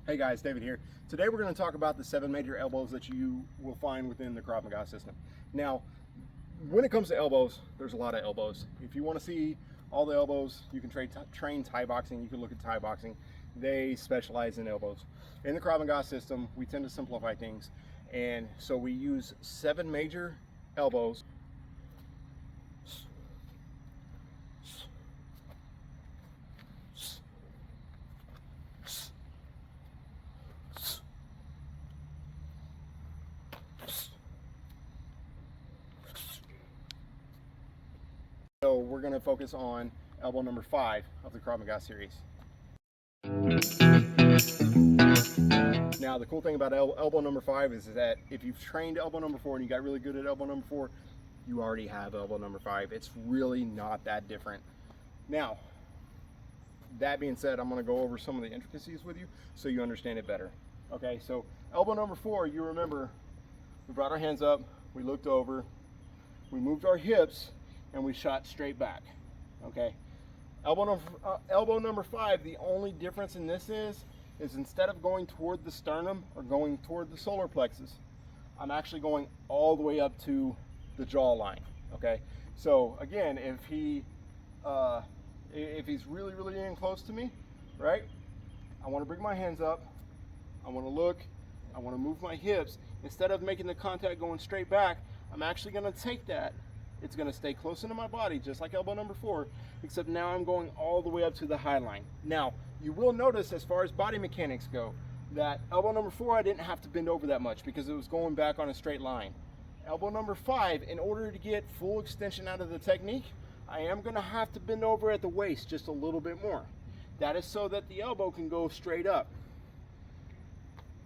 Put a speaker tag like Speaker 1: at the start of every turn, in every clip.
Speaker 1: Hey guys, David here. Today we're going to talk about the 7 major elbows that you will find within the Krav Maga system. Now, when it comes to elbows, there's a lot of elbows. If you want to see all the elbows, you can train Thai boxing. You can look at Thai boxing. They specialize in elbows. In the Krav Maga system, we tend to simplify things, and so we use 7 major elbows. So we're going to focus on elbow number 5 of the Krav Maga series. Now the cool thing about elbow number 5 is that if you've trained elbow number 4 and you got really good at elbow number 4, you already have elbow number 5. It's really not that different. Now, that being said, I'm going to go over some of the intricacies with you so you understand it better. Okay, so elbow number 4, you remember, we brought our hands up, we looked over, we moved our hips, and we shot straight back. Okay, elbow number 5, the only difference in this is instead of going toward the sternum or going toward the solar plexus, I'm actually going all the way up to the jawline. Okay, so again, if he's really in close to me, right, I want to bring my hands up, I want to look, I want to move my hips. Instead of making the contact going straight back, I'm actually going to take that. It's going to stay close into my body, just like elbow number 4, except now I'm going all the way up to the high line. Now, you will notice as far as body mechanics go, that elbow number 4, I didn't have to bend over that much because it was going back on a straight line. Elbow number 5, in order to get full extension out of the technique, I am going to have to bend over at the waist just a little bit more. That is so that the elbow can go straight up.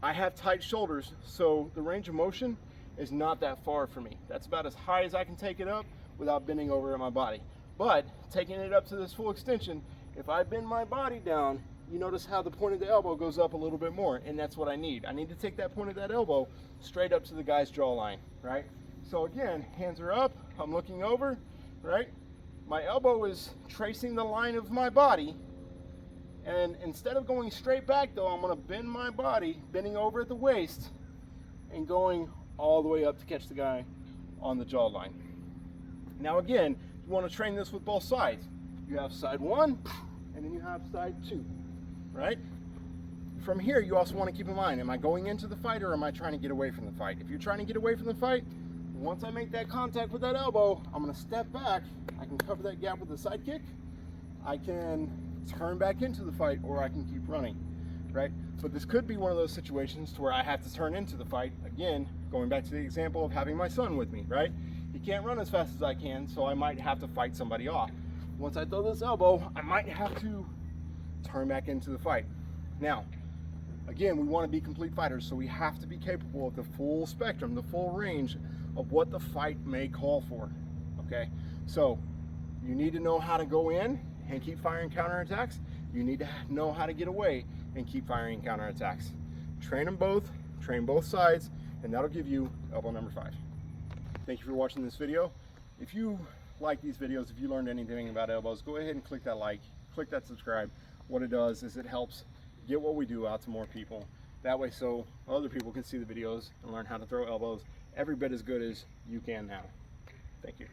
Speaker 1: I have tight shoulders, so the range of motion is not that far for me. That's about as high as I can take it up without bending over at my body. But taking it up to this full extension, if I bend my body down, you notice how the point of the elbow goes up a little bit more, and that's what I need. I need to take that point of that elbow straight up to the guy's jawline, right? So again, hands are up, I'm looking over, right? My elbow is tracing the line of my body, and instead of going straight back though, I'm gonna bend my body, bending over at the waist, and going all the way up to catch the guy on the jawline. Now again, you want to train this with both sides. You have side 1, and then you have side 2, right? From here, you also want to keep in mind, am I going into the fight or am I trying to get away from the fight? If you're trying to get away from the fight, once I make that contact with that elbow, I'm going to step back. I can cover that gap with a side kick. I can turn back into the fight, or I can keep running, right? But this could be one of those situations to where I have to turn into the fight. Again, going back to the example of having my son with me, right? He can't run as fast as I can, so I might have to fight somebody off. Once I throw this elbow, I might have to turn back into the fight. Now, again, we want to be complete fighters, so we have to be capable of the full spectrum, the full range of what the fight may call for, okay? So, you need to know how to go in and keep firing counterattacks. You need to know how to get away and keep firing counterattacks. Train them both, train both sides, and that'll give you elbow number 5. Thank you for watching this video. If you like these videos, if you learned anything about elbows, go ahead and click that like, click that subscribe. What it does is it helps get what we do out to more people. That way so other people can see the videos and learn how to throw elbows every bit as good as you can now. Thank you.